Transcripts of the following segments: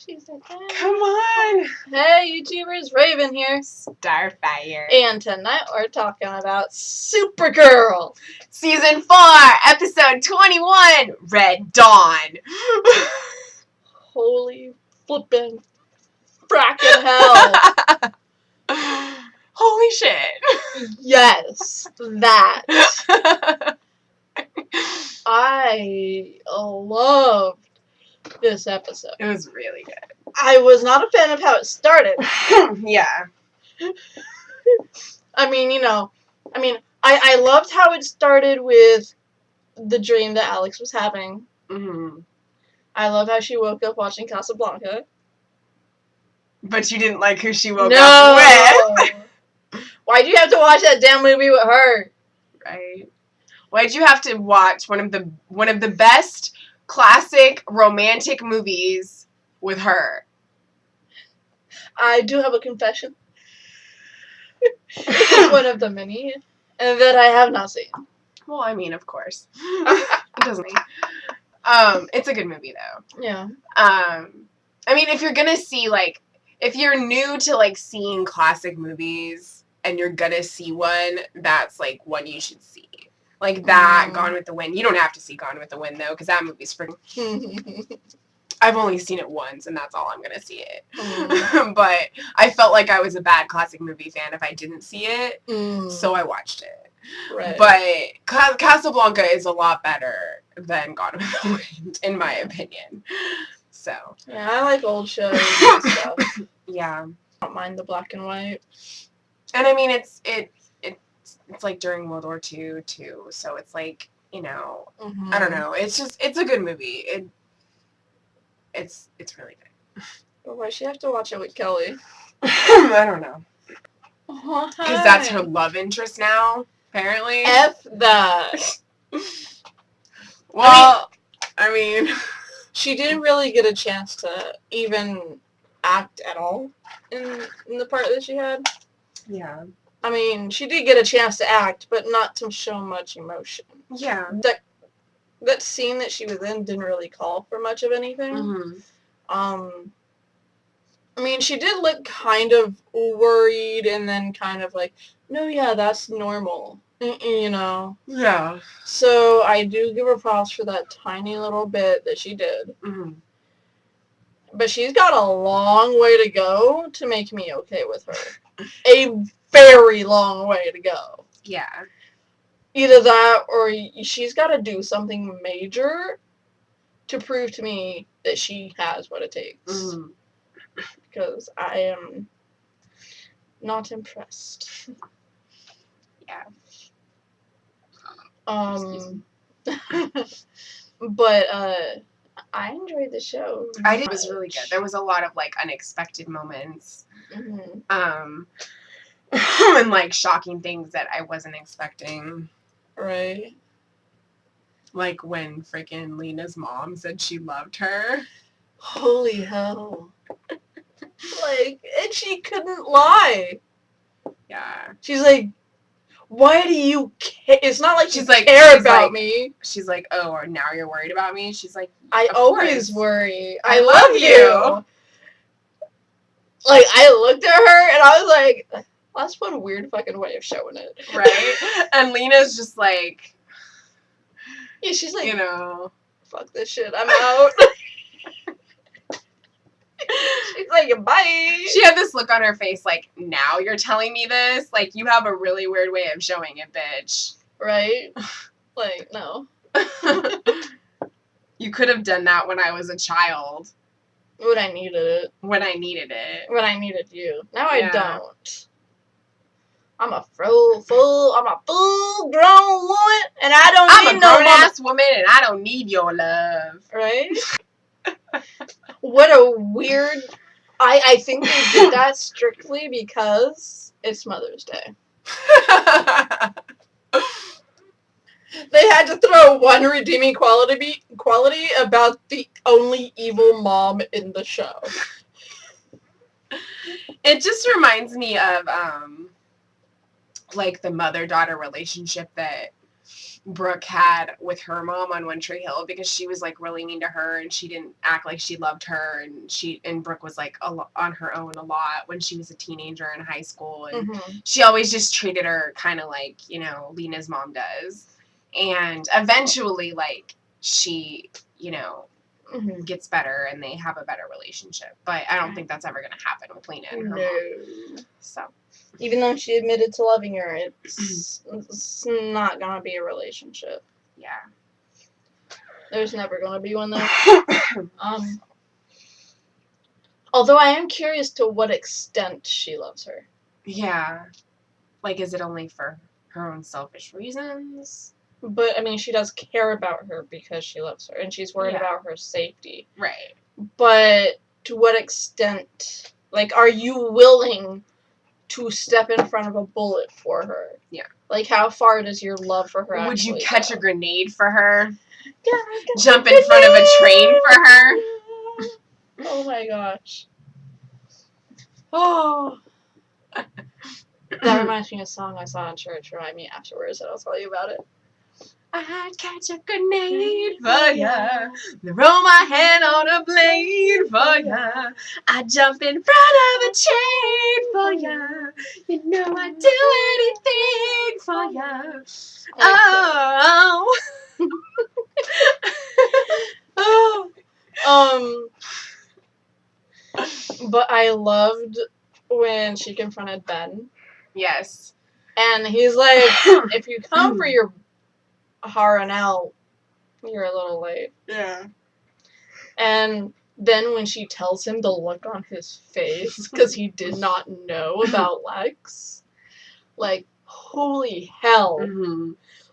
She's like, hey. Come on. Hey, YouTubers, Raven here. Starfire. And tonight we're talking about Supergirl. Season 4, episode 21, Red Dawn. Holy flippin' frackin' hell. Holy shit. Yes, that. I loved this episode. It was really good. I was not a fan of how it started. Yeah. I loved how it started with the dream that Alex was having. Mm-hmm. I love how she woke up watching Casablanca. But you didn't like who she woke up with. Why'd you have to watch that damn movie with her? Right. Why'd you have to watch one of the best classic romantic movies with her? I do have a confession. It's one of the many that I have not seen. Well, I mean, of course. It doesn't mean. It's a good movie though. Yeah. I mean, if you're gonna see, like, if you're new to, like, seeing classic movies and you're gonna see one, that's, like, one you should see. Like that, Gone with the Wind. You don't have to see Gone with the Wind, though, because that movie's freaking... I've only seen it once, and that's all I'm gonna see it. But I felt like I was a bad classic movie fan if I didn't see it, so I watched it. Right. But Casablanca is a lot better than Gone with the Wind, in my opinion. So. Yeah, I like old shows and stuff. Yeah. I don't mind the black and white. And I mean, it's like during World War II too, so it's like, you know, I don't know. It's a good movie. It's really good. But why'd she have to watch it with Kelly? I don't know. Because that's her love interest now, apparently. F that. Well, I mean, she didn't really get a chance to even act at all in the part that she had. Yeah. I mean, she did get a chance to act, but not to show much emotion. Yeah. That scene that she was in didn't really call for much of anything. Mm-hmm. I mean, she did look kind of worried and then kind of like, no, yeah, that's normal. You know? Yeah. So I do give her props for that tiny little bit that she did. Mm-hmm. But she's got a long way to go to make me okay with her. A very long way to go. Yeah. Either that or she's got to do something major to prove to me that she has what it takes. Mm-hmm. Because I am not impressed. Yeah. But I enjoyed the show. I did. It was really good. There was a lot of, like, unexpected moments. Mm-hmm. And, like, shocking things that I wasn't expecting. Right. Like when freaking Lena's mom said she loved her. Holy hell. Like, and she couldn't lie. Yeah. She's like, why do you care? It's not like she's you like, care about me. She's like, oh, or now you're worried about me? She's like, I always worry. I love you. Like, I looked at her and I was like, that's one weird fucking way of showing it. Right? And Lena's just like... Yeah, she's like, you know, fuck this shit, I'm out. She's like, bye. She had this look on her face like, now you're telling me this? Like, you have a really weird way of showing it, bitch. Right? Like, no. You could have done that when I was a child. When I needed it. When I needed it. When I needed you. Now I don't. I'm a full grown woman, and I don't need no grown-ass woman, and I don't need your love. Right? What a weird... I think they did that strictly because it's Mother's Day. They had to throw one redeeming quality about the only evil mom in the show. It just reminds me of... like the mother-daughter relationship that Brooke had with her mom on One Tree Hill, because she was like really mean to her and she didn't act like she loved her, and Brooke was like on her own a lot when she was a teenager in high school, and she always just treated her kind of like, you know, Lena's mom does. And eventually, like, she, you know, gets better and they have a better relationship. But I don't think that's ever going to happen with Lena and her mom. So, even though she admitted to loving her, it's not going to be a relationship. Yeah. There's never going to be one there. Although I am curious to what extent she loves her. Yeah. Like, is it only for her own selfish reasons? But, I mean, she does care about her because she loves her, and she's worried about her safety. Right. But to what extent, like, are you willing to step in front of a bullet for her? Yeah. Like, how far does your love for her actually Would you catch go? a grenade for her? Jump in front of a train for her? Oh my gosh. Oh. That reminds me of a song I saw in church. Remind me afterwards and I'll tell you about it. I'd catch a grenade for ya, throw my hand on a blade for ya, I'd jump in front of a train for ya, you know I'd do anything for ya. Oh. Oh. But I loved when she confronted Ben. Yes. And he's like, if you come for your Haranel, you're a little late. Yeah. And then when she tells him the look on his face, because he did not know about Lex, like, holy hell.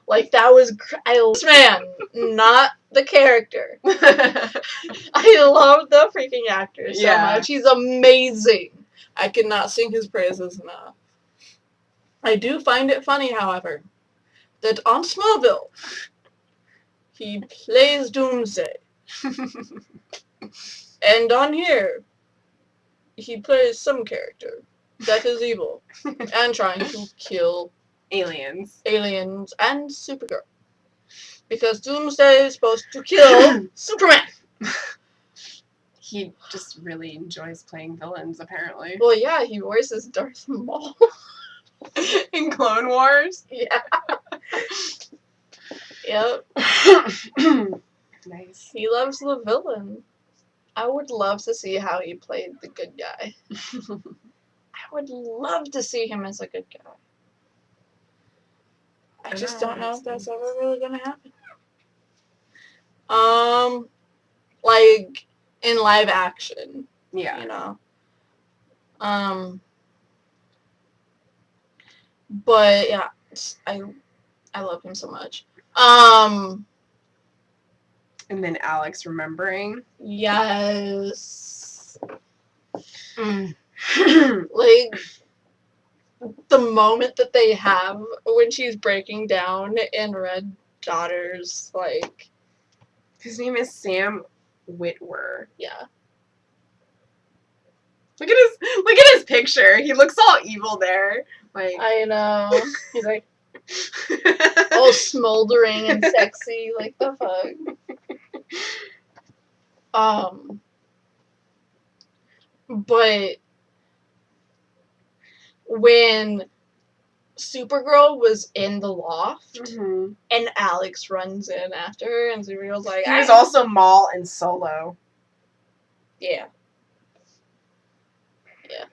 Like, that was, this man, not the character. I love the freaking actor so much. He's amazing. I cannot sing his praises enough. I do find it funny, however, that on Smallville, he plays Doomsday. And on here, he plays some character that is evil and trying to kill aliens and Supergirl. Because Doomsday is supposed to kill Superman. He just really enjoys playing villains, apparently. Well, yeah, he voices Darth Maul. In Clone Wars? Yeah. Yep. Nice. He loves the villain. I would love to see how he played the good guy. I would love to see him as a good guy. I just don't know if that's ever really gonna happen. Like, in live action. Yeah. You know? But, yeah, I love him so much. And then Alex remembering. Yes. Like, the moment that they have when she's breaking down in Red Daughter's, like... His name is Sam Witwer. Yeah. Look at his picture. He looks all evil there. Like, I know. He's like all smoldering and sexy. Like, the fuck. But when Supergirl was in the loft and Alex runs in after her and Supergirl's like, he was also Maul and Solo. Yeah. Yeah.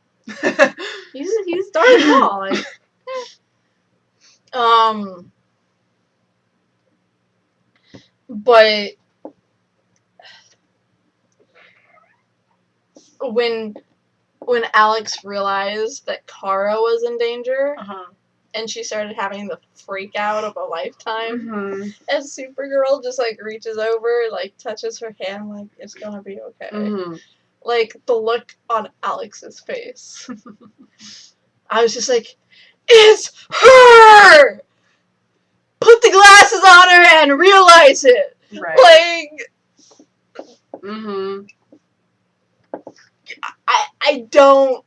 He's Darth Maul. Like, but when Alex realized that Kara was in danger, and she started having the freak out of a lifetime, and Supergirl just, like, reaches over, like, touches her hand, like, it's gonna be okay. Like, the look on Alex's face. I was just like, it's her! Put the glasses on her and realize it! Right. Like... I don't...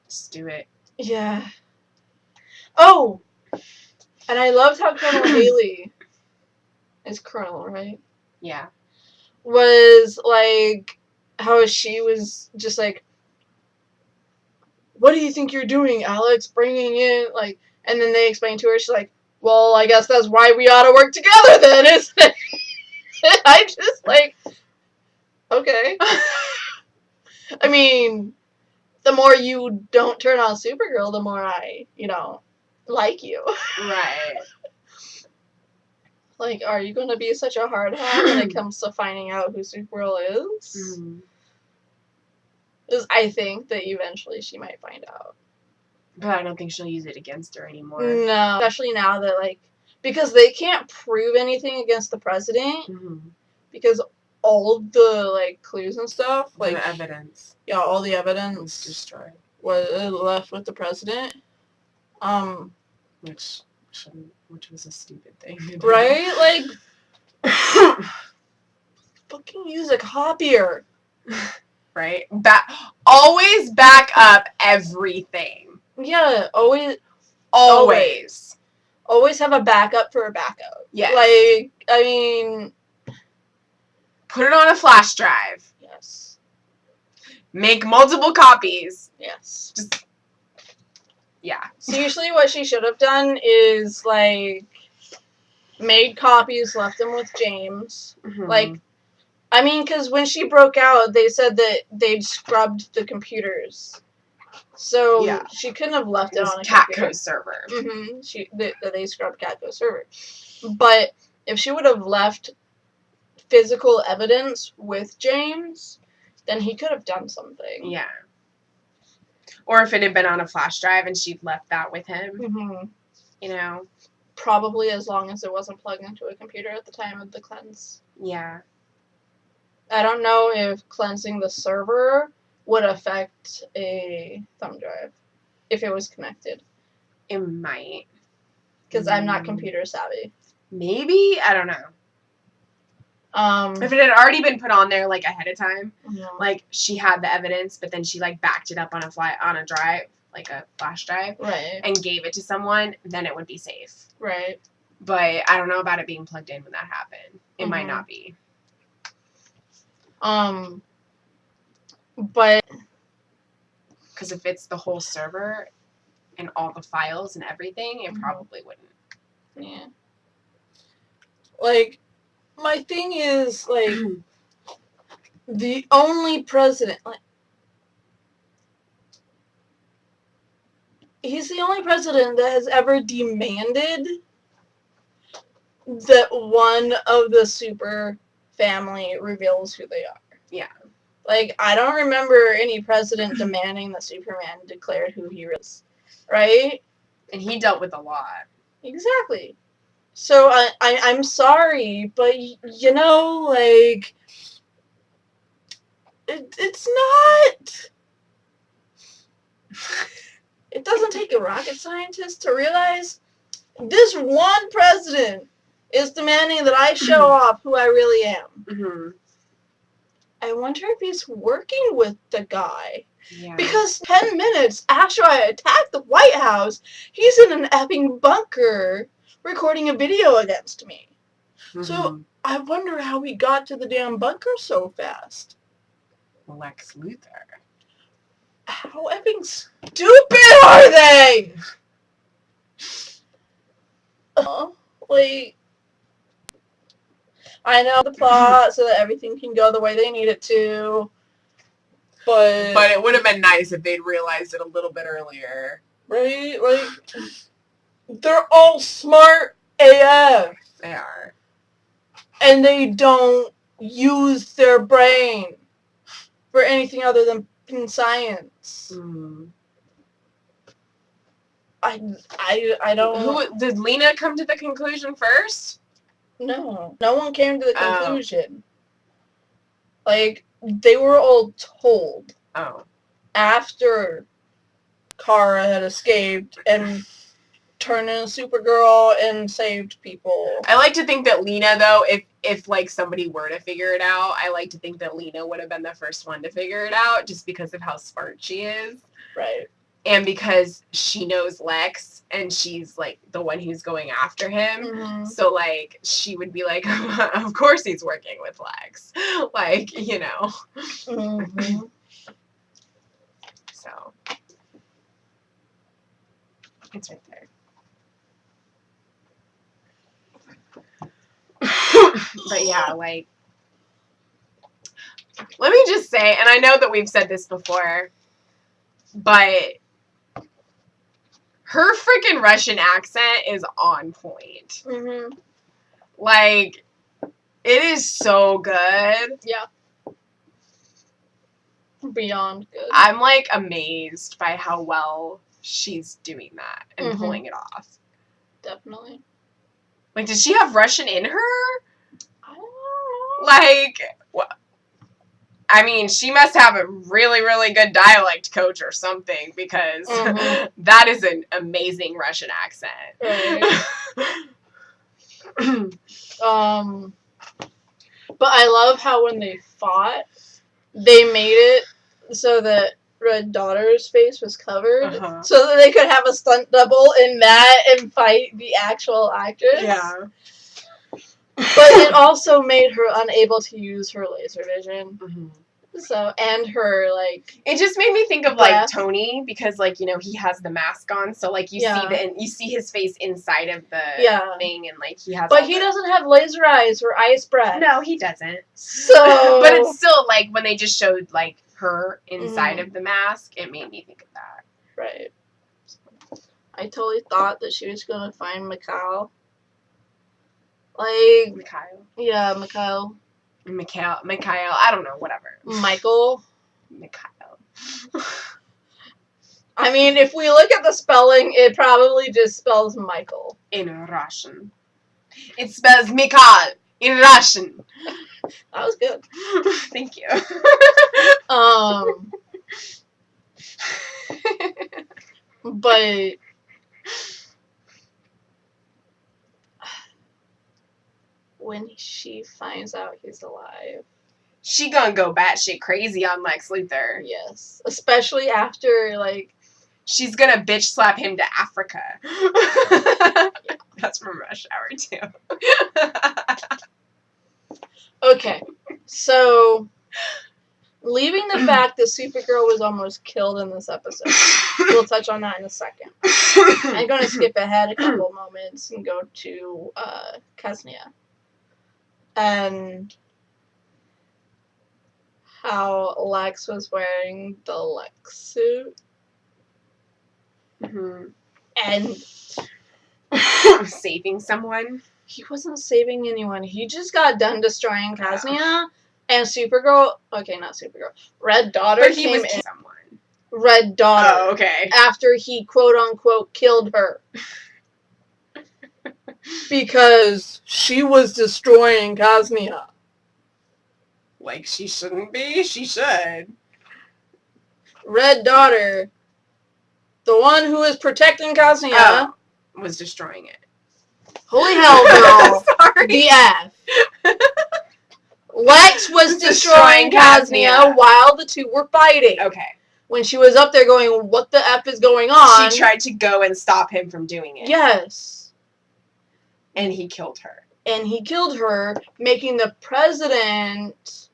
Just do it. Yeah. Oh! And I loved how Colonel Haley is Colonel, right? Yeah. Was like how she was just like, what do you think you're doing, Alex? Bringing in like, and then they explained to her, she's like, well, I guess that's why we ought to work together then, isn't it? I just like, okay. I mean, the more you don't turn on Supergirl, the more I, like you. Right. Like, are you going to be such a hard hat when it comes to finding out who Supergirl is? Because I think that eventually she might find out. But I don't think she'll use it against her anymore. No. Especially now that, like, because they can't prove anything against the president. Because all the, like, clues and stuff, like... The evidence. Yeah, all the evidence... was destroyed. Was left with the president. Which was a stupid thing to do. Right? Like... fucking use a copier. Right? Always back up everything. Yeah, always. Always have a backup for a backup. Yeah. Like, I mean... Put it on a flash drive. Yes. Make multiple copies. Yes. Just... Yeah. So usually what she should have done is, like, made copies, left them with James. Like, I mean, because when she broke out, they said that they'd scrubbed the computers. So she couldn't have left it on a Catco's server. They scrubbed Catco's server. But if she would have left physical evidence with James, then he could have done something. Yeah. Or if it had been on a flash drive and she'd left that with him. You know? Probably as long as it wasn't plugged into a computer at the time of the cleanse. Yeah. I don't know if cleansing the server would affect a thumb drive if it was connected. It might. Because I'm not computer savvy. Maybe? I don't know. If it had already been put on there, like, ahead of time, like, she had the evidence, but then she, like, backed it up on a drive, like a flash drive, right, and gave it to someone, then it would be safe. Right. But I don't know about it being plugged in when that happened. It might not be. But... Because if it's the whole server and all the files and everything, it probably wouldn't. Yeah. Like... My thing is, like, the only president, like, he's the only president that has ever demanded that one of the super family reveals who they are. Yeah. Like, I don't remember any president demanding that Superman declared who he is, right? And he dealt with a lot. Exactly. So, I'm sorry, but, you know, like, it's not... It doesn't take a rocket scientist to realize this one president is demanding that I show off who I really am. I wonder if he's working with the guy. Yeah. Because 10 minutes after I attacked the White House, he's in an effing bunker recording a video against me. So, I wonder how he got to the damn bunker so fast. Lex Luthor. How effing stupid are they? Like, I know the plot so that everything can go the way they need it to, but it would have been nice if they'd realized it a little bit earlier. Right? Like, they're all smart AF. They are. And they don't use their brain for anything other than science. I don't... Did Lena come to the conclusion first? No. No one came to the conclusion. Like, they were all told. After Kara had escaped and turned into Supergirl and saved people. I like to think that Lena, though, if like somebody were to figure it out, I like to think that Lena would have been the first one to figure it out just because of how smart she is. Right. and because she knows Lex and she's like the one who's going after him, Mm-hmm. so like she would be like, of course he's working with Lex, like, you know. Mm-hmm. So it's right there. But yeah, like, let me just say, and I know that we've said this before, but her freaking Russian accent is on point. Mm-hmm. Like, it is so good. Yeah. Beyond good. I'm, like, amazed by how well she's doing that and pulling it off. Definitely. Like, does she have Russian in her? I don't know. Like, I mean, she must have a really, really good dialect coach or something, because that is an amazing Russian accent. Right. But I love how when they fought, they made it so that Red Daughter's face was covered, so that they could have a stunt double in that and fight the actual actress. Yeah. But it also made her unable to use her laser vision. Mm-hmm. So, and her, like... It just made me think of, like, Tony, because, like, you know, he has the mask on, so, like, you see his face inside of the thing, and, like, he has... But he doesn't have laser eyes or ice breath. No, he doesn't. So... But it's still, like, when they just showed, like, her inside of the mask, it made me think of that. Right. I totally thought that she was gonna find Mikhail. Like... Mikhail? Yeah, Mikhail. Mikhail, I don't know, whatever. Michael. Mikhail. I mean, if we look at the spelling, it probably just spells Michael. In Russian. It spells Mikhail in Russian. That was good. Thank you. But... when she finds out he's alive, she gonna go batshit crazy on Lex Luthor. Yes. Especially after, like... she's gonna bitch slap him to Africa. Yeah. That's from Rush Hour, too. Okay. So, leaving the fact that Supergirl was almost killed in this episode, we'll touch on that in a second. I'm gonna skip ahead a couple moments and go to, Kaznia. And how Lex was wearing the Lex suit. Mm-hmm. And saving someone. He wasn't saving anyone. He just got done destroying Kaznia. And Supergirl, okay, not Supergirl, Red Daughter came in. Someone. Red Daughter. Oh, okay. After he quote unquote killed her. Because she was destroying Kaznia. Like she shouldn't be? She should. Red Daughter, the one who is protecting Kaznia, was destroying it. Holy hell, girl. Sorry. The F. Lex was destroying Kaznia while the two were fighting. Okay. When she was up there going, what the F is going on? She tried to go and stop him from doing it. Yes. And he killed her. And he killed her, making the president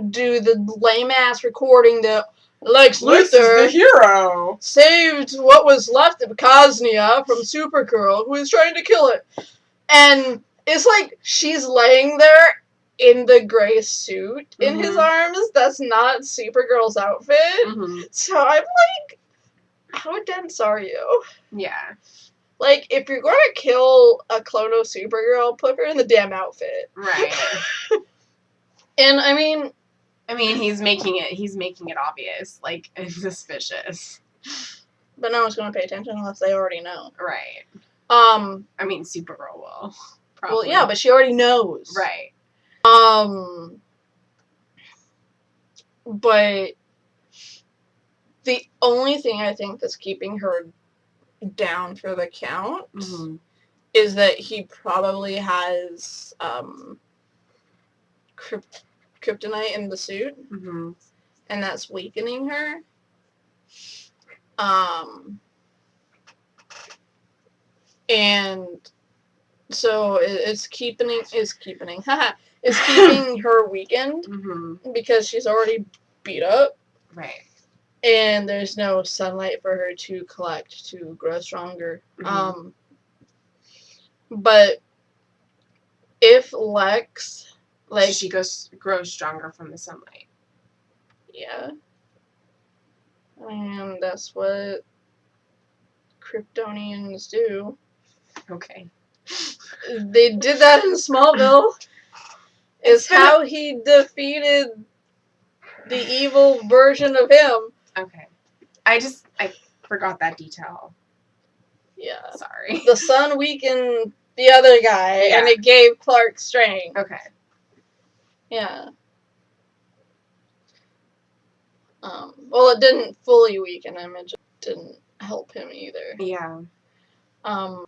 do the lame-ass recording that Lex Luthor is the hero. Saved what was left of Kaznia from Supergirl, who is trying to kill it. And it's like she's laying there in the gray suit in his arms. That's not Supergirl's outfit. Mm-hmm. So I'm like, how dense are you? Yeah. Like, if you're going to kill a clone of Supergirl, put her in the damn outfit. Right. And, I mean, he's making it obvious, like, and suspicious. But no one's going to pay attention unless they already know. Right. I mean, Supergirl will. Probably. Well, yeah, but she already knows. Right. But the only thing I think that's keeping her down for the count is that he probably has kryptonite in the suit, and that's weakening her. And so it's keeping her weakened because she's already beat up. Right. And there's no sunlight for her to collect to grow stronger. But if Lex, like, she grows stronger from the sunlight. Yeah. And that's what Kryptonians do. Okay. They did that in Smallville. Is how he defeated the evil version of him. Okay. I forgot that detail. Yeah. Sorry. The sun weakened the other guy, and it gave Clark strength. Okay. Yeah. Well, it didn't fully weaken him. It just didn't help him either. Yeah. And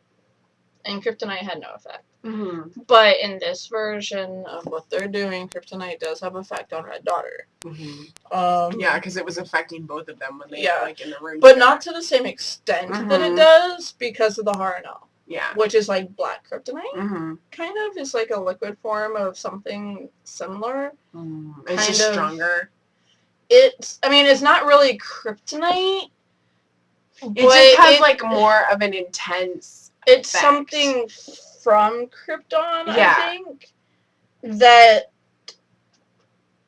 kryptonite had no effect. Mm-hmm. But in this version of what they're doing, kryptonite does have effect on Red Daughter. Mm-hmm. Yeah, because it was affecting both of them when they were like in the room. But not to the same extent that it does because of the Harnell. Yeah. Which is like black kryptonite. Mm-hmm. Kind of. It's like a liquid form of something similar. It's just stronger. It's not really kryptonite. It just has like more of an intense It's effect. Something from Krypton, I think, that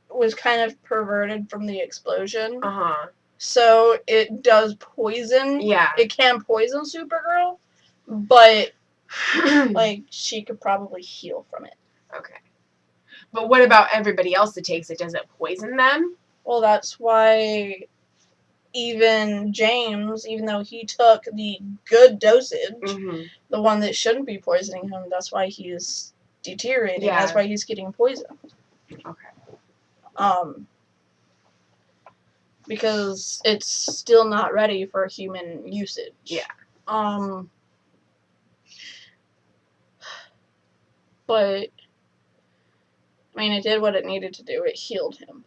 was kind of perverted from the explosion. Uh-huh. So it does poison. Yeah. It can poison Supergirl, but like she could probably heal from it. Okay. But what about everybody else that takes it? Does it poison them? Well, that's why even James, even though he took the good dosage, the one that shouldn't be poisoning him, that's why he's deteriorating. Yeah. That's why he's getting poisoned. Okay. Because it's still not ready for human usage. Yeah. But it did what it needed to do. It healed him.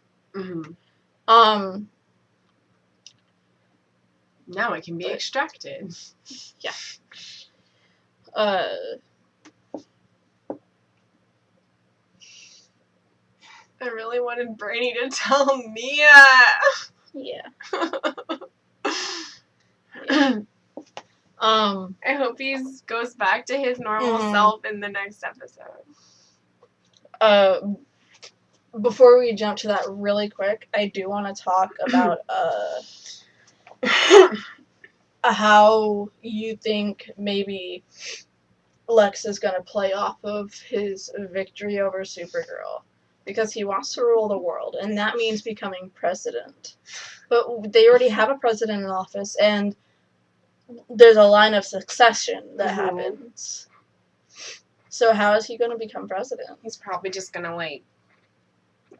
Now it can be extracted. Yeah. I really wanted Brainy to tell Mia. Yeah. I hope he goes back to his normal self in the next episode. Before we jump to that really quick, I do want to talk about how you think maybe Lex is going to play off of his victory over Supergirl. Because he wants to rule the world, and that means becoming president. But they already have a president in office, and there's a line of succession that happens. So how is he going to become president? He's probably just going to, like,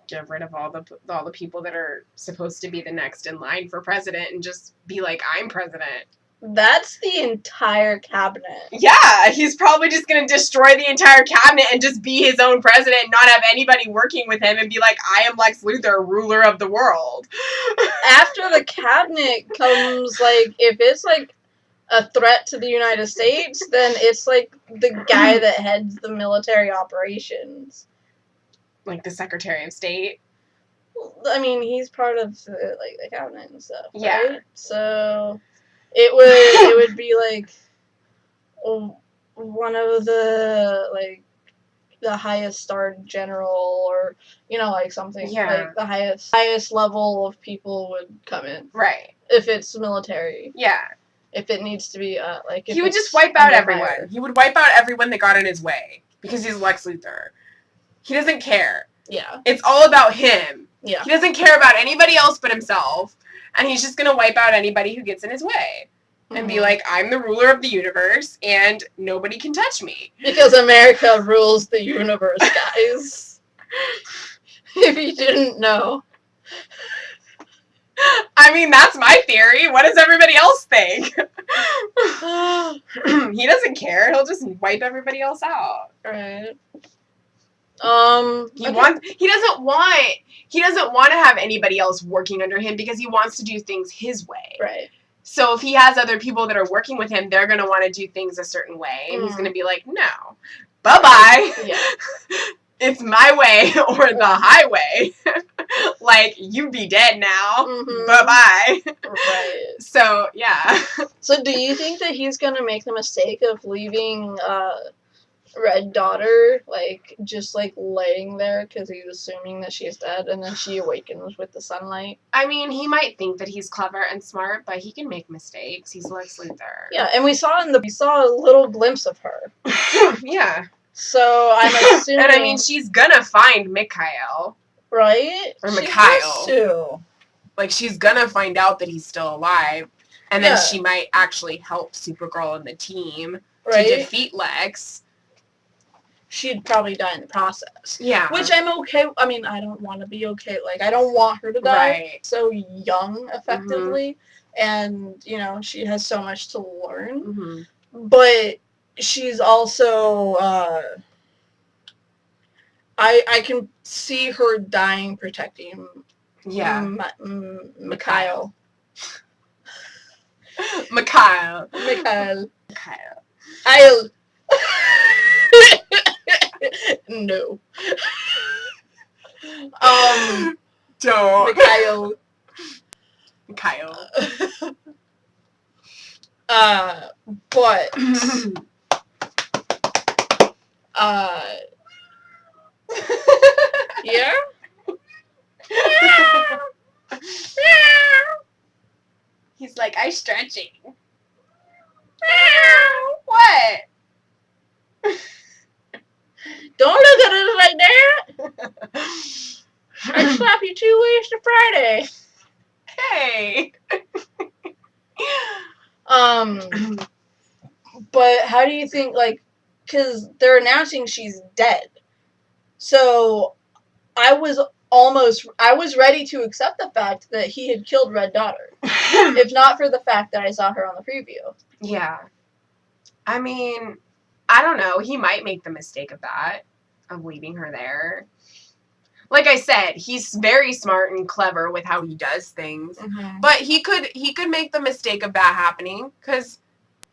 get rid of all the people that are supposed to be the next in line for president and just be like, I'm president. That's the entire cabinet. Yeah, he's probably just going to destroy the entire cabinet and just be his own president and not have anybody working with him and be like, I am Lex Luthor, ruler of the world. After the cabinet comes, like, if it's, like, a threat to the United States, then it's, like, the guy that heads the military operations. Like the Secretary of State? He's part of, the cabinet and stuff, right? Yeah. So it would be, like, one of the, like, the highest starred general or, like, something. Yeah. Like, the highest level of people would come in. Right. If it's military. Yeah. If it needs to be, like... He would just wipe out everyone. Fire. He would wipe out everyone that got in his way. Because he's Lex Luthor. He doesn't care. Yeah. It's all about him. Yeah. He doesn't care about anybody else but himself. And he's just going to wipe out anybody who gets in his way. And be like, I'm the ruler of the universe, and nobody can touch me. Because America rules the universe, guys. If you didn't know. That's my theory. What does everybody else think? He doesn't care. He'll just wipe everybody else out. Right. He doesn't want to have anybody else working under him because he wants to do things his way. Right. So if he has other people that are working with him, they're going to want to do things a certain way. And he's going to be like, no. Bye-bye. Yeah. It's my way or the highway. Like, you be dead now. Mm-hmm. Bye-bye. Right. So, yeah. So do you think that he's going to make the mistake of leaving Red Daughter, like, just, like, laying there because he's assuming that she's dead, and then she awakens with the sunlight? I mean, he might think that he's clever and smart, but he can make mistakes. He's Lex Luthor. Yeah, and we saw a little glimpse of her. Yeah. So I'm assuming... And I mean, she's gonna find Mikhail. Right? Or She Mikhail. has to. Like, she's gonna find out that he's still alive, and then she might actually help Supergirl and the team to defeat Lex. She'd probably die in the process. Yeah. Which I'm okay. I mean, I don't want to be okay. Like, I don't want her to die so young, effectively. And, you know, she has so much to learn. Mm-hmm. But she's also, I can see her dying protecting Mikhail. Mikhail. I'll... No. Don't. Mikhail. But yeah. He's like, I'm stretching. What? Don't look at us like that. I slap you 2 weeks to Friday. Hey. But how do you think, like, because they're announcing she's dead. So I was ready to accept the fact that he had killed Red Daughter. If not for the fact that I saw her on the preview. Yeah. I mean, I don't know. He might make the mistake of that, of leaving her there. Like I said, he's very smart and clever with how he does things. Mm-hmm. But he could make the mistake of that happening, because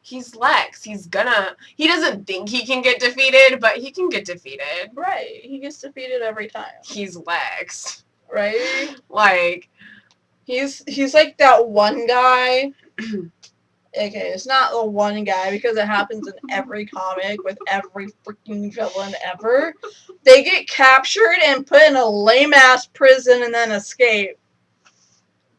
he's Lex. He doesn't think he can get defeated, but he can get defeated. Right. He gets defeated every time. He's Lex. Right? Like, he's like that one guy. Okay, it's not the one guy because it happens in every comic with every freaking villain ever. They get captured and put in a lame-ass prison and then escape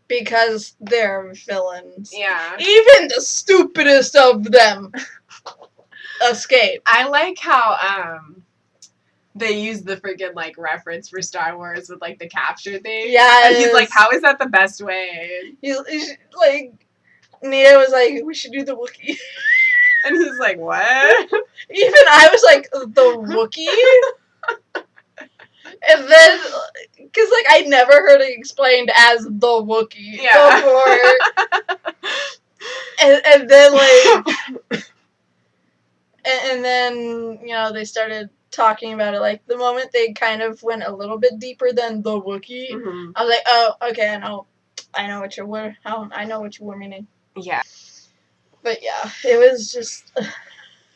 because they're villains. Yeah. Even the stupidest of them escape. I like how they use the freaking, like, reference for Star Wars with, like, the capture thing. Yeah. And he's like, how is that the best way? He's like... Nia was like, we should do the Wookiee. And he's like, what? Even I was like, the Wookiee? And then, because, like, I never heard it explained as the Wookiee before. And then, like, and then, you know, they started talking about it. Like, the moment they kind of went a little bit deeper than the Wookiee, I was like, oh, okay, I know what you were meaning. Yeah. But yeah, it was just...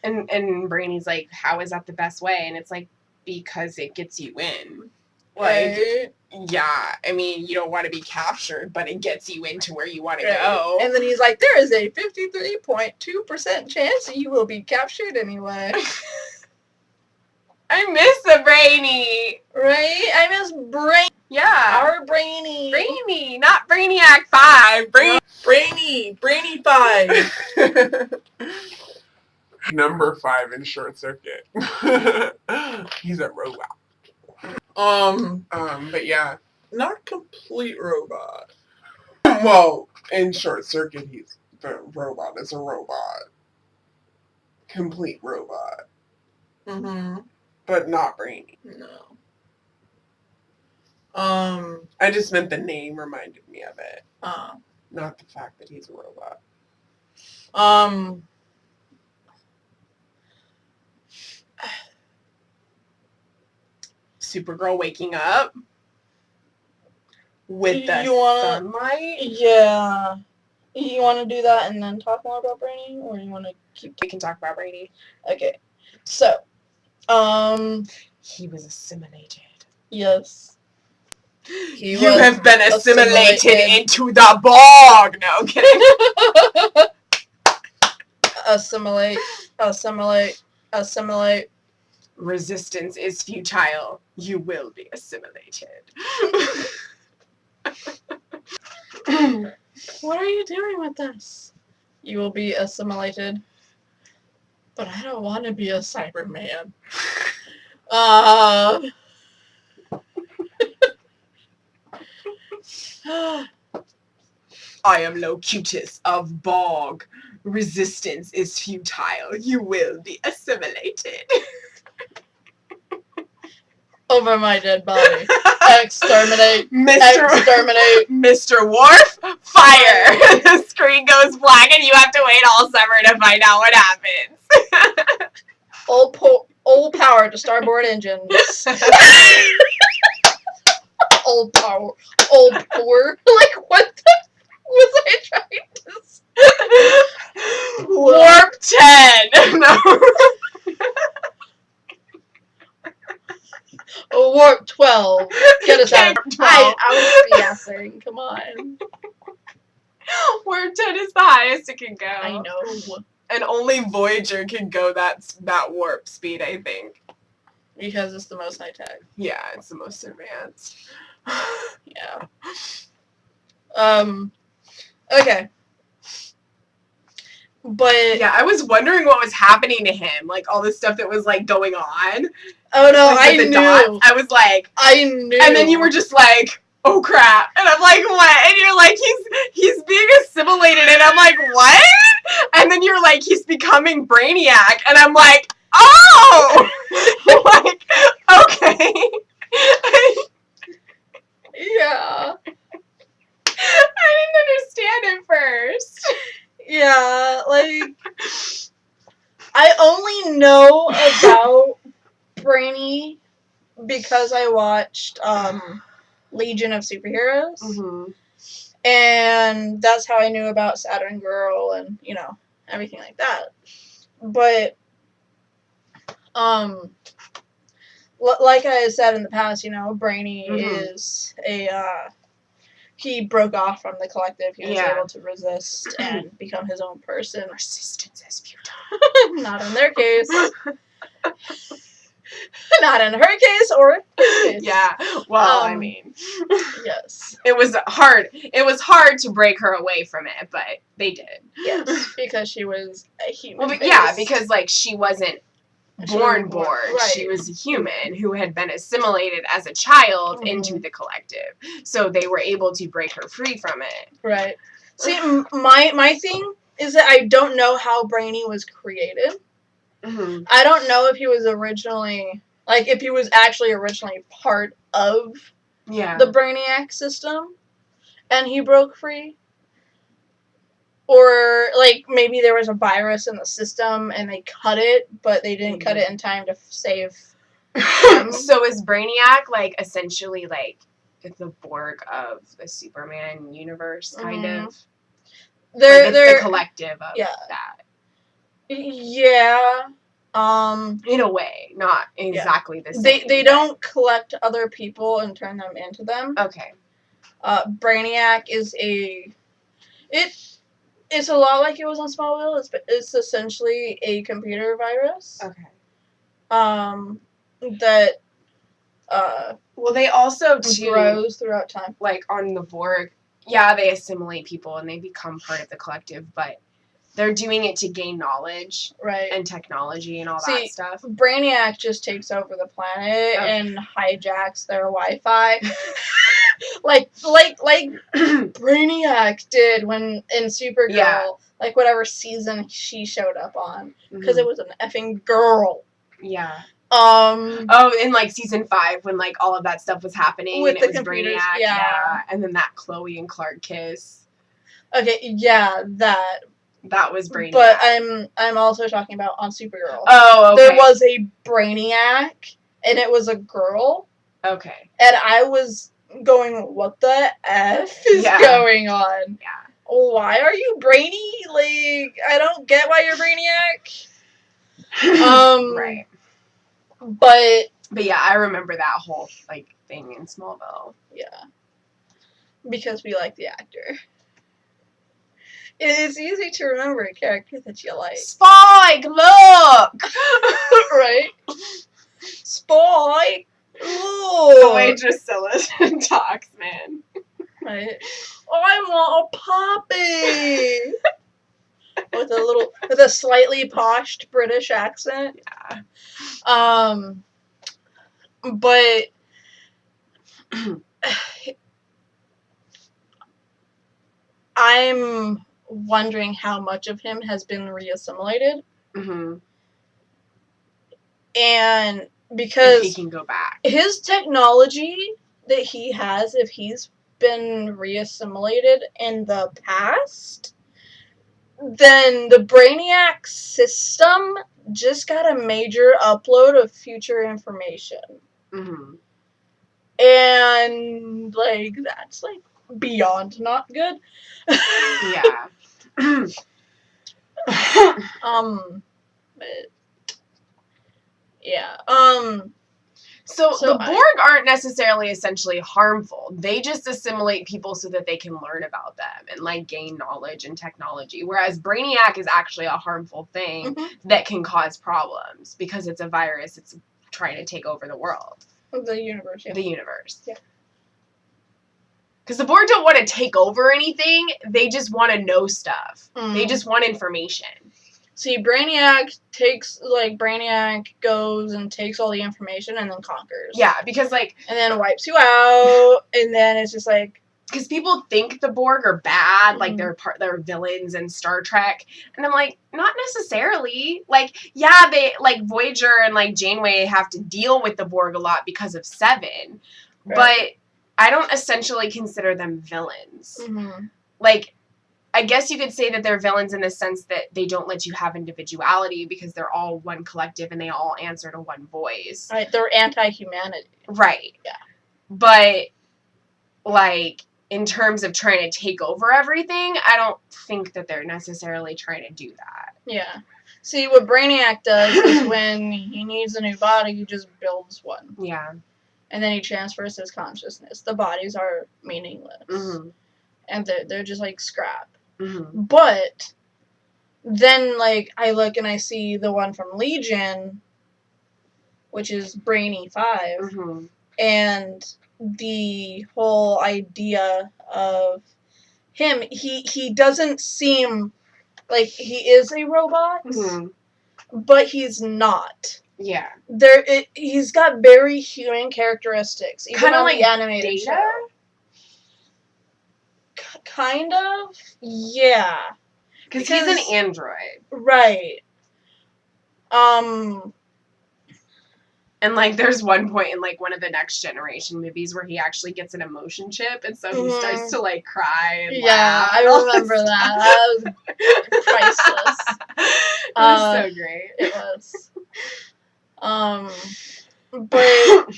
And Brainy's like, how is that the best way? And it's like, because it gets you in. Like, yeah, I mean, you don't want to be captured, but it gets you into where you want to go. And then he's like, there is a 53.2% chance that you will be captured anyway. I miss the Brainy. Right? I miss Brainy. Yeah. Our Brainy. Brainy, not Brainiac 5. Brainy 5. Number 5 in Short Circuit. He's a robot. But yeah, not complete robot. Well, in Short Circuit, the robot is a robot. Complete robot. Mm-hmm. But not Brainy. No. I just meant the name reminded me of it. Not the fact that he's a robot. Supergirl waking up with the sunlight. Yeah. You want to do that and then talk more about Brainy, or you want to keep? We can talk about Brady. Okay, so, He was assimilated. Yes. You have been assimilated into the bog. No, I'm kidding. Assimilate. Resistance is futile. You will be assimilated. What are you doing with this? You will be assimilated. But I don't want to be a Cyberman. I am Locutus of Bog. Resistance is futile. You will be assimilated. Over my dead body. Exterminate. Mr. Exterminate. Mr. Worf, fire! The screen goes black and you have to wait all summer to find out what happens. Old power to starboard engines. Old power. Old poor. Like, what the was I trying to say? Warp 10! No. Warp 12. Get us out. I was BSing. Come on. Warp 10 is the highest it can go. I know. And only Voyager can go that warp speed, I think. Because it's the most high tech. Yeah, it's the most advanced. Yeah. Okay. But yeah, I was wondering what was happening to him, like all this stuff that was like going on. Oh no, like, I knew. Dots. I was like, I knew. And then you were just like, oh crap, and I'm like, what? And you're like, he's being assimilated, and I'm like, what? And then you're like, he's becoming Brainiac, and I'm like, oh, like, okay. Yeah. I didn't understand it first. Yeah, like, I only know about Brainy because I watched Legion of Superheroes. Mm-hmm. And that's how I knew about Saturn Girl and, you know, everything like that. But, like I said in the past, you know, Brainy is he broke off from the collective. He was able to resist and become his own person. Resistance is futile. Not in their case. Not in her case or his case. Yeah. Well, I mean. Yes. It was hard. It was hard to break her away from it, but they did. Yes, because she was a human. Well, but yeah, because like she wasn't born. Right. She was a human who had been assimilated as a child into the collective. So they were able to break her free from it. Right. See, my thing is that I don't know how Brainy was created. Mm-hmm. I don't know if he was originally, like, if he was actually originally part of the Brainiac system and he broke free. Or, like, maybe there was a virus in the system and they cut it, but they didn't cut it in time to save him. So is Brainiac, like, essentially, like, the Borg of the Superman universe, kind of? They're the collective of that. Yeah. In a way, not exactly the same. They don't collect other people and turn them into them. Okay. Brainiac is it's a lot like it was on Smallville. It's essentially a computer virus. Okay. That well, they also grows throughout time. Like on the Borg, yeah, they assimilate people and they become part of the collective, but they're doing it to gain knowledge, right, and technology and all that stuff. Brainiac just takes over the planet and hijacks their Wi-Fi. like Brainiac did when in Supergirl, like whatever season she showed up on, because it was an effing girl. Yeah. In like season 5 when like all of that stuff was happening with and the it was computers, Brainiac, and then that Chloe and Clark kiss. Okay, yeah, that was Brainiac. But I'm also talking about on Supergirl. Oh, okay. There was a Brainiac and it was a girl. Okay. And I was going, what the F is going on? Yeah. why are you brainy? Like, I don't get why you're Brainiac. Right. But yeah, I remember that whole like thing in Smallville. Yeah. Because we like the actor. It's easy to remember a character that you like. Spike, look! Right? Spike! The way Drusilla talks, man. Right? I want a puppy! with a slightly poshed British accent. Yeah. But I'm wondering how much of him has been reassimilated. Mm-hmm. And because if he can go back. His technology that he has, if he's been reassimilated in the past, then the Brainiac system just got a major upload of future information. Mm-hmm. And, like, that's, like, beyond not good. Yeah. But, yeah. So the Borg aren't necessarily essentially harmful. They just assimilate people so that they can learn about them and, like, gain knowledge and technology. Whereas Brainiac is actually a harmful thing that can cause problems because it's a virus. It's trying to take over the world. The universe, yeah. The universe. Yeah. Because the Borg don't want to take over anything. They just want to know stuff. They just want information. See, Brainiac goes and takes all the information and then conquers. Yeah, because, like... And then wipes you out, and then it's just like... Because people think the Borg are bad, like, they're villains in Star Trek, and I'm like, not necessarily. Like, yeah, they, like, Voyager and, like, Janeway have to deal with the Borg a lot because of Seven, but I don't essentially consider them villains. Like... I guess you could say that they're villains in the sense that they don't let you have individuality because they're all one collective and they all answer to one voice. Right, they're anti-humanity. Right. Yeah. But, like, in terms of trying to take over everything, I don't think that they're necessarily trying to do that. Yeah. See, what Brainiac does is when he needs a new body, he just builds one. Yeah. And then he transfers his consciousness. The bodies are meaningless. And they're just, like, scrap. But then, like, I look and I see the one from Legion, which is Brainy 5, and the whole idea of him, he doesn't seem like he is a robot, but he's not. Yeah. He's got very human characteristics, even on like the animated Data? show. Kind of, yeah. Because he's an android. Right. And, like, there's one point in, like, one of the Next Generation movies where he actually gets an emotion chip, and so he starts to, like, cry and laugh. I remember that. That was priceless. It was so great. It was. But...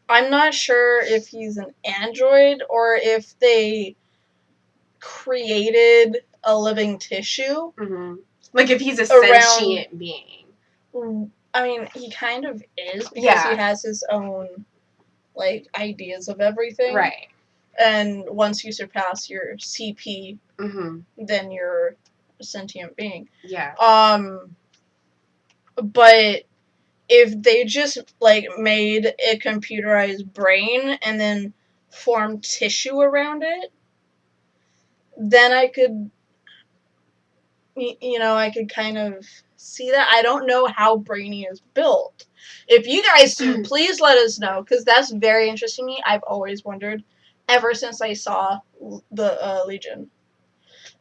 I'm not sure if he's an android or if they created a living tissue. Like, if he's a sentient being. I mean, he kind of is because he has his own, like, ideas of everything. Right. And once you surpass your CP, then you're a sentient being. Yeah. But... if they just, like, made a computerized brain and then formed tissue around it, then I could, I could kind of see that. I don't know how Brainy is built. If you guys do, please let us know, because that's very interesting to me. I've always wondered, ever since I saw the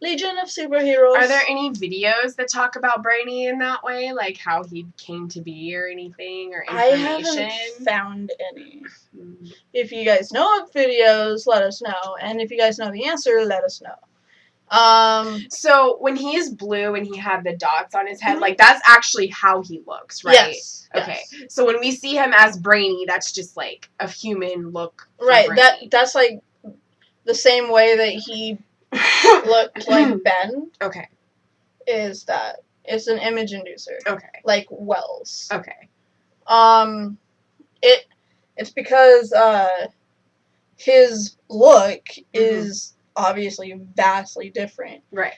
Legion of Superheroes. Are there any videos that talk about Brainy in that way? Like how he came to be or anything or information? I haven't found any. If you guys know of videos, let us know. And if you guys know the answer, let us know. So when he is blue and he had the dots on his head, like that's actually how he looks, right? Yes. Okay. Yes. So when we see him as Brainy, that's just like a human look. Right. That's like the same way that he looked like Ben Okay. is that it's an image inducer. Okay. Like Wells. Okay. It's because his look is obviously vastly different. Right.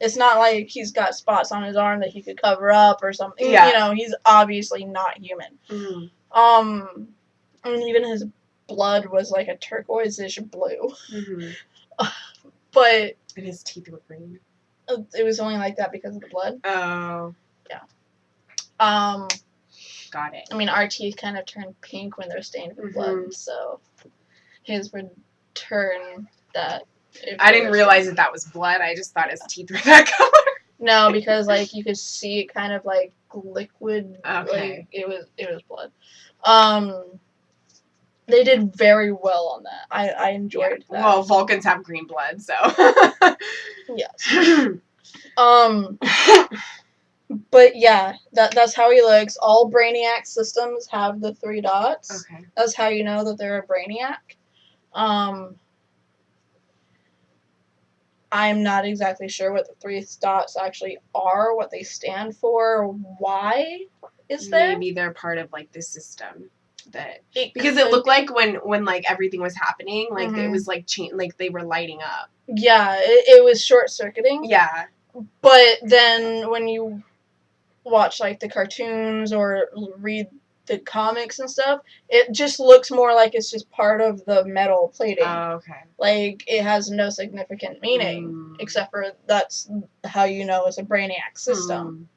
It's not like he's got spots on his arm that he could cover up or something. Yeah. You know, he's obviously not human. Mm-hmm. And even his blood was like a turquoise-ish blue. Mm-hmm. But And his teeth were green. it was only like that because of the blood. Oh. Yeah. Got it. I mean, our teeth kind of turn pink when they're stained with blood, so his would turn that. I didn't realize that was blood. I just thought his teeth were that color. No, because like you could see it kind of like liquid. Okay. Like, it was blood. They did very well on that. I enjoyed that. Well, Vulcans have green blood, so. Yes. But yeah, that's how he looks. All Brainiac systems have the 3 dots. Okay. That's how you know that they're a Brainiac. I'm not exactly sure what the 3 dots actually are, what they stand for, why is there. Maybe they're part of like the system that Because it looked like when like everything was happening, like it was like like they were lighting up. Yeah, it was short circuiting. Yeah. But then when you watch like the cartoons or read the comics and stuff, it just looks more like it's just part of the metal plating. Oh, okay. Like it has no significant meaning except for that's how you know it's a Brainiac system.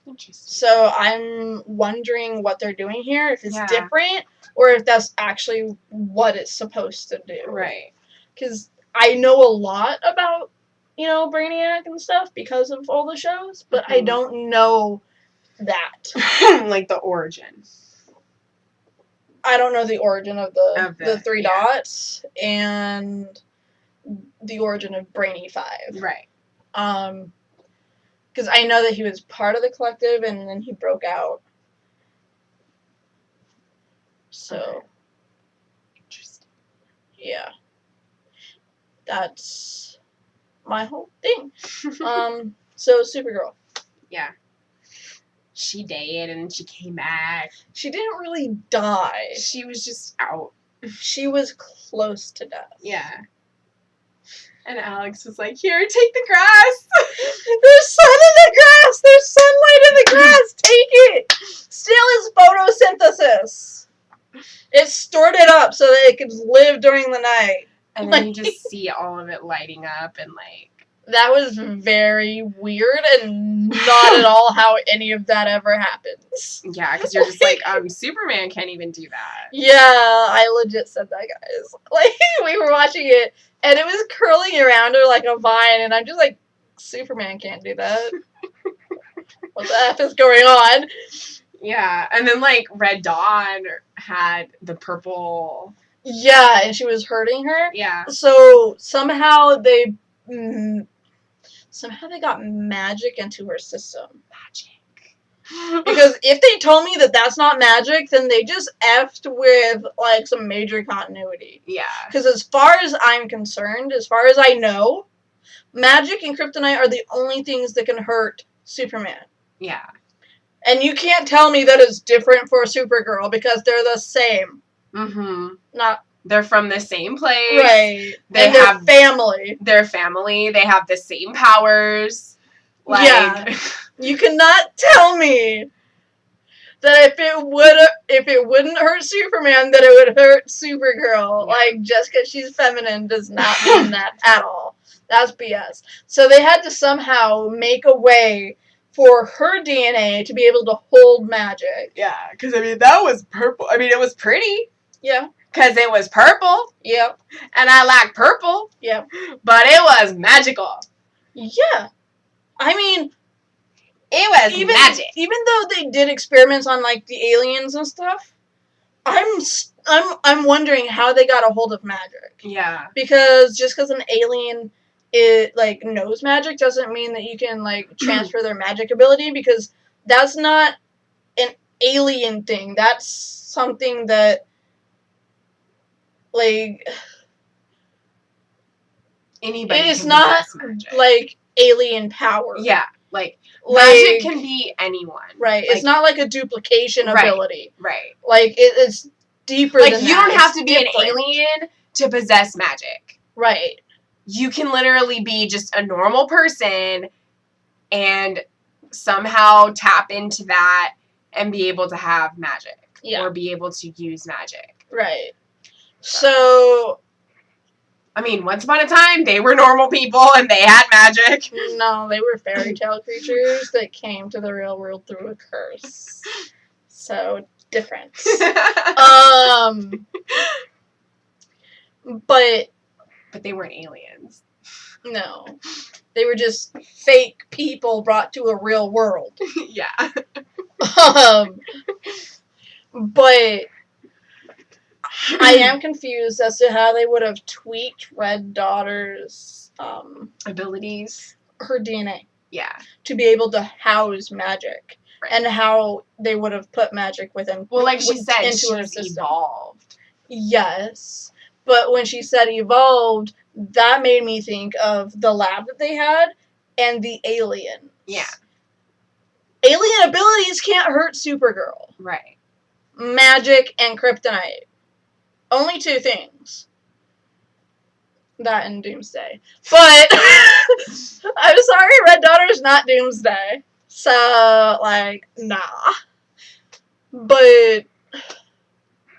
Interesting. So I'm wondering what they're doing here, if it's Yeah. different or if that's actually what it's supposed to do. Right. Because I know a lot about, you know, Brainiac and stuff because of all the shows, but I don't know that. Like the origin. I don't know the origin of the 3 yeah. dots and the origin of Brainy 5. Right. Because I know that he was part of the collective and then he broke out. So. Okay. Interesting. Yeah. That's my whole thing. So Supergirl. Yeah. She died and she came back. She didn't really die. She was just out. She was close to death. Yeah. And Alex was like, "Here, take the grass." There's sun in the grass! There's sunlight in the grass! Take it! Still is photosynthesis. It stored it up so that it could live during the night. And then you just see all of it lighting up and like... That was very weird and not at all how any of that ever happens. Yeah, because you're just like, Superman can't even do that. Yeah, I legit said that, guys. Like, we were watching it, and it was curling around her like a vine, and I'm just like, Superman can't do that. What the F is going on? Yeah, and then, like, Red Dawn had the purple... Yeah, and she was hurting her. Yeah. So, somehow they got magic into her system. Magic. Because if they told me that that's not magic, then they just effed with, like, some major continuity. Yeah. Because as far as I'm concerned, as far as I know, magic and kryptonite are the only things that can hurt Superman. Yeah. And you can't tell me that it's different for Supergirl, because they're the same. Mm-hmm. Not... They're from the same place. Right. They and have family. Their family. They have the same powers. Like, yeah. You cannot tell me that if it wouldn't hurt Superman, that it would hurt Supergirl. Yeah. Like, just because she's feminine does not mean that at all. That's BS. So they had to somehow make a way for her DNA to be able to hold magic. Yeah, because, I mean, that was purple. I mean, it was pretty. Yeah. Because it was purple. Yep. And I like purple. Yep. But it was magical. Yeah. I mean... It was magic. Even though they did experiments on, like, the aliens and stuff, I'm wondering how they got a hold of magic. Yeah. Because just because an alien knows magic doesn't mean that you can, like, transfer their magic ability, because that's not an alien thing. That's something that, like, Anybody It is can not possess magic. like alien power. Yeah, like Like, magic can be anyone. right. Like, It's not like a duplication Right. ability. right. Like it's deeper Like than you that. don't have It's to be an different. alien to possess magic. Right. You can literally be just a normal person and somehow tap into that and be able to have magic. Yeah. Or be able to use magic. Right. So I mean, once upon a time, they were normal people and they had magic. no, they were fairy tale creatures that came to the real world through a curse. So different. But But they weren't aliens. no. They were just fake people brought to a real world. Yeah. But I am confused as to how they would have tweaked Red Daughter's Abilities. her DNA Yeah. to be able to house magic, Right. and how they would have put magic within. Well, like she said, into her she's system. evolved. Yes, but when she said evolved, that made me think of the lab that they had and the aliens. Yeah. Alien abilities can't hurt Supergirl. Right. Magic and kryptonite. Only two things. That and Doomsday. But I'm sorry, Red Daughter's not Doomsday. So, like, nah. But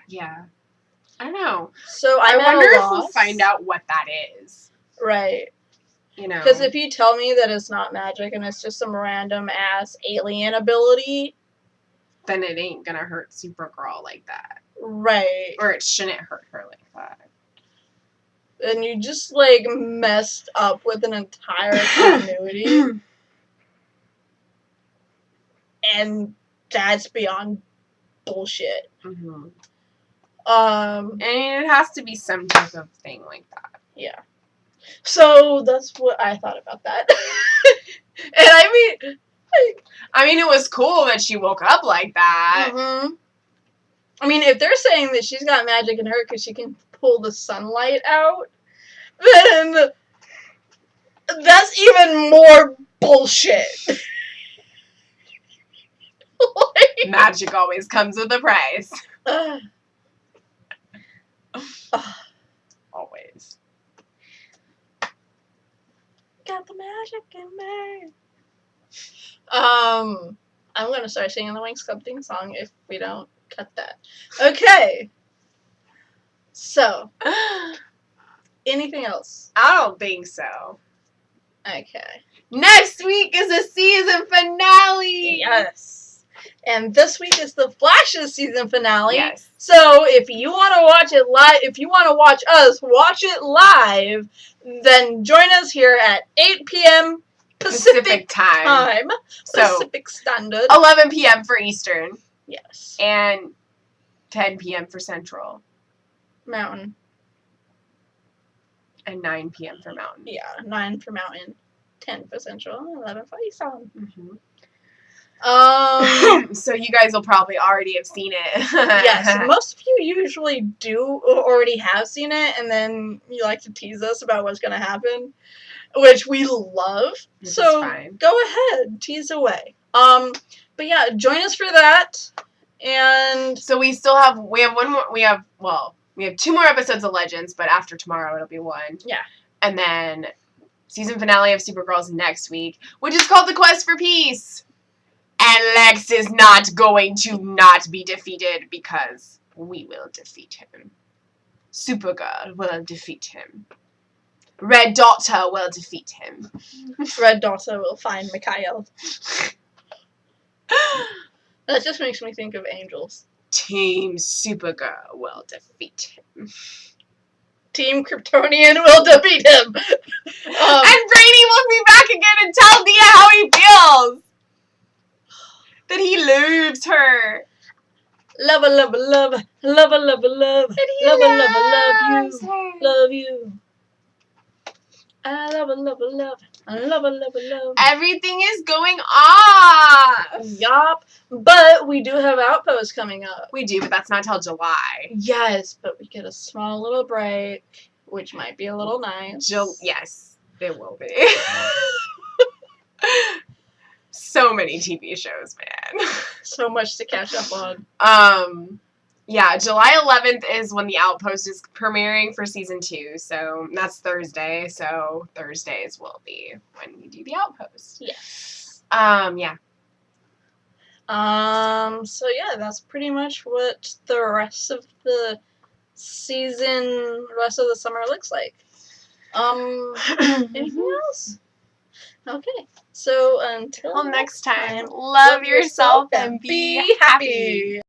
Yeah. I don't know. so I I'm at wonder a if loss. we'll find out what that is. Right. You know. Because if you tell me that it's not magic and it's just some random ass alien ability, then it ain't gonna hurt Supergirl like that. right. Or it shouldn't hurt her like that. And you just, like, messed up with an entire continuity. And that's beyond bullshit. Mm-hmm. Um, And it has to be some type of thing like that. yeah. So that's what I thought about that. And I mean, it was cool that she woke up like that. mhm. I mean, if they're saying that she's got magic in her because she can pull the sunlight out, then that's even more bullshit. Like, Magic always comes with a price. Always. got the magic in me. I'm gonna start singing the Winx Club theme song if we don't cut that. Okay. So, anything else? I don't think so. Okay. Next week is a season finale. Yes. And this week is the Flash's season finale. Yes. So if you want to watch it live, if you want to watch us watch it live, then join us here at 8 p.m. Pacific time. So Pacific Standard. 11 p.m. for Eastern Yes. and 10 p.m. for Central Mountain. and 9 p.m. for Mountain. Yeah, 9 for Mountain, 10 for Central, 11 for Eastern. Mm-hmm. Um, So you guys will probably already have seen it. yes, most of you usually do already have seen it, and then you like to tease us about what's going to happen, which we love. Which is So fine. go ahead, tease away. But yeah, join us for that, and So we have one more. We have 2 more episodes of Legends, but after tomorrow it'll be 1. Yeah. And then season finale of Supergirl's next week, which is called The Quest for Peace. And Lex is not going to not be defeated because we will defeat him. Supergirl will defeat him. Red Daughter will defeat him. Red Daughter will find Mikhail. That just makes me think of angels. Team Supergirl will defeat him. Team Kryptonian will defeat him. And Brady will be back again and tell Nia how he feels. That he loves her. Love, love, love, love, love, love, That he love, love, loves you, her. love you. I love, love, love, I love, love. Everything is going off. Yup, but we do have Outpost coming up. We do, but that's not till July. Yes, but we get a small little break which might be a little nice. Yes, it will be. So many TV shows, man. So much to catch up on. Yeah, July 11th is when The Outpost is premiering for season 2, so that's Thursday. So Thursdays will be when we do The Outpost. Yes. Yeah. So yeah, that's pretty much what the rest of the summer looks like. Anything else? Okay. So until next time, time, love yourself and be happy.